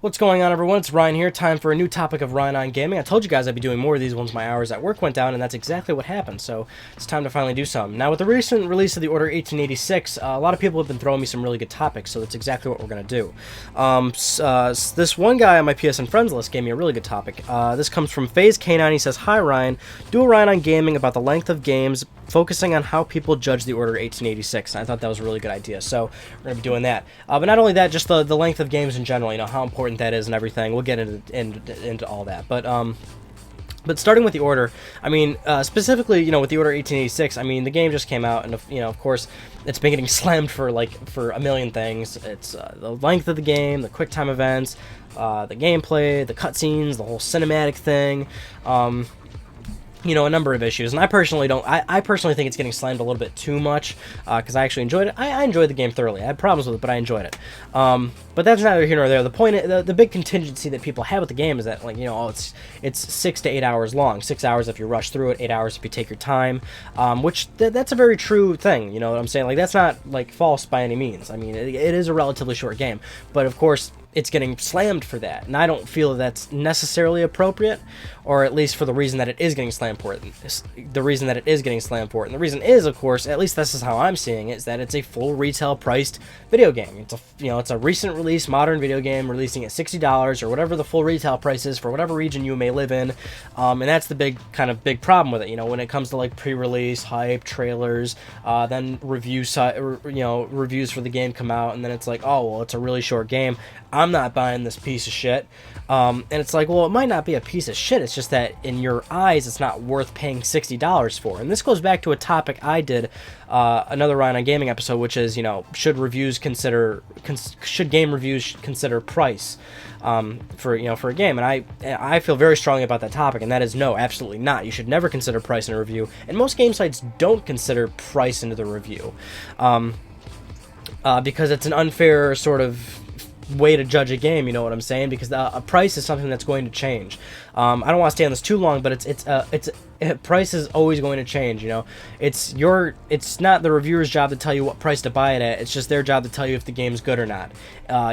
What's going on, everyone? It's Ryan here. Time for a new topic of Ryan on Gaming. I told you guys I'd be doing more of these once my hours at work went down, and that's exactly what happened, so it's time to finally do some. Now, with the recent release of the Order 1886, a lot of people have been throwing me some really good topics, so that's exactly what we're going to do. This one guy on my PSN friends list gave me a really good topic. This comes from FaZe K9. He says, "Hi, Ryan. Do a Ryan on Gaming about the length of games, focusing on how people judge the Order 1886. And I thought that was a really good idea, so we're going to be doing that. But not only that, just the length of games in general, how important that is and everything. We'll get into all that. But starting with the Order, specifically, with the Order 1886, the game just came out, and, of course, it's been getting slammed for a million things. It's the length of the game, the quick time events, the gameplay, the cutscenes, the whole cinematic thing, a number of issues, and I personally think it's getting slammed a little bit too much, because I actually enjoyed it. I enjoyed the game thoroughly. I had problems with it, but I enjoyed it. But that's neither here nor there. The point, the big contingency that people have with the game is that, it's 6 to 8 hours long. 6 hours if you rush through it, 8 hours if you take your time, which that's a very true thing, you know what I'm saying? That's not, false by any means. It is a relatively short game, but of course, it's getting slammed for that, and I don't feel that that's necessarily appropriate, or at least for the reason that it is getting slammed for it. The reason that it is getting slammed for it, and the reason is, of course, at least this is how I'm seeing it, is that it's a full retail priced video game. It's a recent release modern video game releasing at $60 or whatever the full retail price is for whatever region you may live in, and that's the big problem with it. When it comes to pre-release hype, trailers, then reviews for the game come out, and then it's oh well, it's a really short game. I'm not buying this piece of shit. And it's well, it might not be a piece of shit. It's just that in your eyes, it's not worth paying $60 for. And this goes back to a topic I did, another Ryan on Gaming episode, which is, should game reviews consider price for a game? And I feel very strongly about that topic, and that is no, absolutely not. You should never consider price in a review. And most game sites don't consider price into the review, because it's an unfair sort of way to judge a game, you know what I'm saying? Because a price is something that's going to change. I don't want to stay on this too long, but price is always going to change. It's not the reviewer's job to tell you what price to buy it at. It's just their job to tell you if the game's good or not.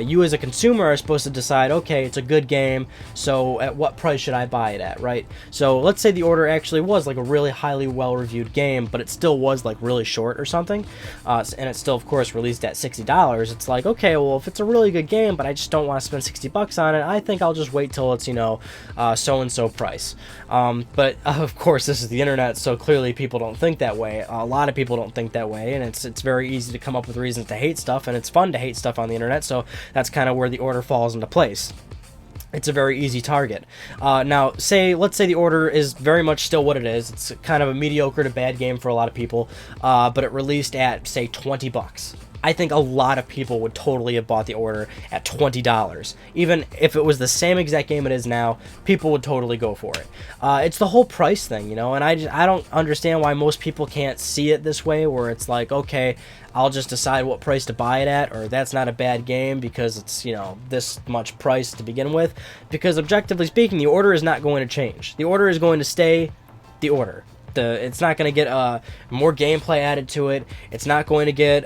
You as a consumer are supposed to decide, okay, it's a good game, so at what price should I buy it at, right? So let's say the Order actually was a really highly well-reviewed game, but it still was really short or something, and it's still, of course, released at $60. It's okay, well, if it's a really good game, but I just don't want to spend $60 on it, I think I'll just wait till it's so-and-so price. But of course, this is the internet, so clearly people don't think that way. A lot of people don't think that way, and it's very easy to come up with reasons to hate stuff, and it's fun to hate stuff on the internet, so that's kind of where the Order falls into place. It's a very easy target. Now, let's say the Order is very much still what it is. It's kind of a mediocre to bad game for a lot of people, but it released at, say, $20. I think a lot of people would totally have bought the Order at $20. Even if it was the same exact game it is now, people would totally go for it. It's the whole price thing, and I don't understand why most people can't see it this way, where it's okay, I'll just decide what price to buy it at, or that's not a bad game because it's, this much price to begin with. Because objectively speaking, the Order is not going to change. The Order is going to stay the Order. It's not going to get more gameplay added to it. It's not going to get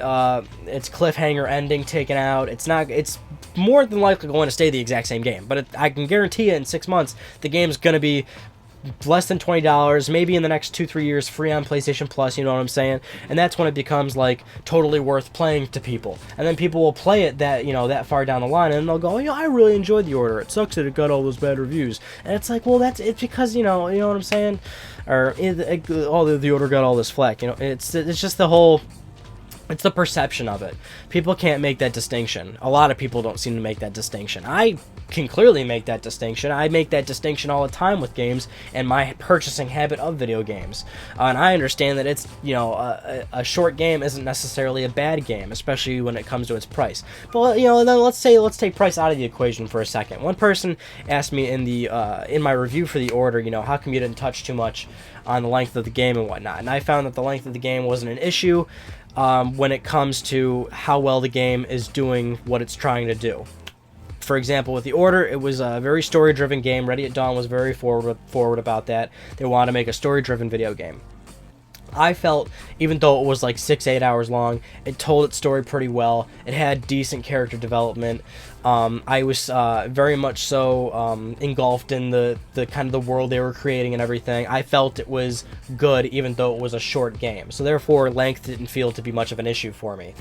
its cliffhanger ending taken out. It's more than likely going to stay the exact same game. But I can guarantee you in 6 months, the game's going to be less than $20, maybe in the next 2-3 years, free on PlayStation Plus, you know what I'm saying? And that's when it becomes totally worth playing to people. And then people will play it that far down the line, and they'll go, I really enjoyed the Order. It sucks that it got all those bad reviews. And it's well, it's because you know what I'm saying? Or the Order got all this flack. It's just the whole. It's the perception of it. People can't make that distinction. A lot of people don't seem to make that distinction. I can clearly make that distinction. I make that distinction all the time with games and my purchasing habit of video games. And I understand that it's, a short game isn't necessarily a bad game, especially when it comes to its price. But, then let's take price out of the equation for a second. One person asked me in my review for the Order, how come you didn't touch too much on the length of the game and whatnot? And I found that the length of the game wasn't an issue when it comes to how well the game is doing what it's trying to do. For example, with the Order, it was a very story-driven game. Ready at Dawn was very forward about that. They wanted to make a story-driven video game. I felt, even though it was like 6-8 hours long, it told its story pretty well. It had decent character development. I was very much so engulfed in the kind of the world they were creating and everything. I felt it was good, even though it was a short game. So therefore, length didn't feel to be much of an issue for me.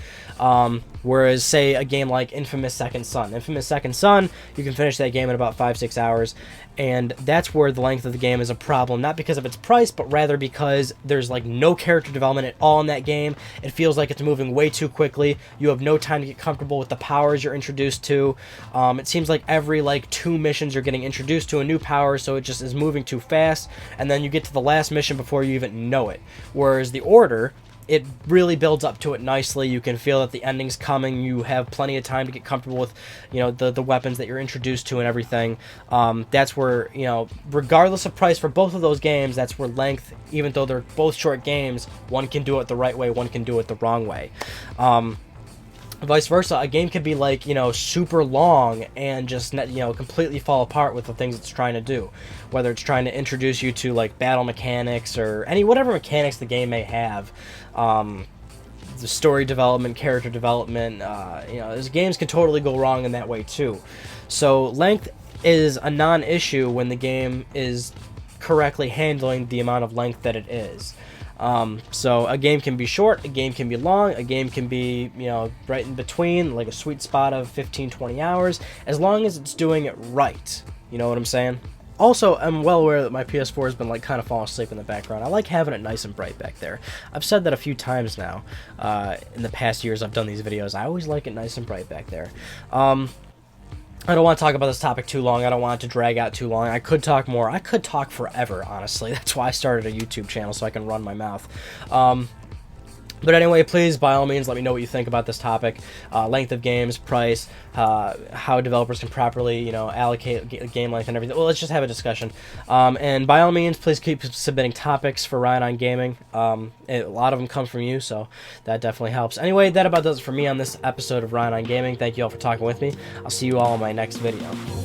Whereas, say, a game like Infamous Second Son. Infamous Second Son, you can finish that game in about 5-6 hours. And that's where the length of the game is a problem, not because of its price, but rather because there's like no character development at all in that game. It feels like it's moving way too quickly. You have no time to get comfortable with the powers you're introduced to. It seems like every like 2 missions you're getting introduced to a new power, so it just is moving too fast, and then you get to the last mission before you even know it. Whereas the Order, it really builds up to it nicely. You can feel that the ending's coming. You have plenty of time to get comfortable with, the weapons that you're introduced to and everything. That's where, regardless of price for both of those games, that's where length, even though they're both short games, one can do it the right way, one can do it the wrong way. Vice versa, a game could be like, super long and just, completely fall apart with the things it's trying to do. Whether it's trying to introduce you to, like, battle mechanics or whatever mechanics the game may have. The story development, character development, those games can totally go wrong in that way too. So length is a non-issue when the game is correctly handling the amount of length that it is. So a game can be short, a game can be long, a game can be, right in between, like a sweet spot of 15-20 hours, as long as it's doing it right. You know what I'm saying? Also, I'm well aware that my PS4 has been like kind of falling asleep in the background. I like having it nice and bright back there. I've said that a few times now. In the past years I've done these videos. I always like it nice and bright back there. I don't want to talk about this topic too long. I don't want it to drag out too long. I could talk more. I could talk forever, honestly. That's why I started a YouTube channel, so I can run my mouth. But anyway, please, by all means, let me know what you think about this topic. Length of games, price, how developers can properly, allocate game length and everything. Well, let's just have a discussion. And by all means, please keep submitting topics for Ryan on Gaming. A lot of them come from you, so that definitely helps. Anyway, that about does it for me on this episode of Ryan on Gaming. Thank you all for talking with me. I'll see you all in my next video.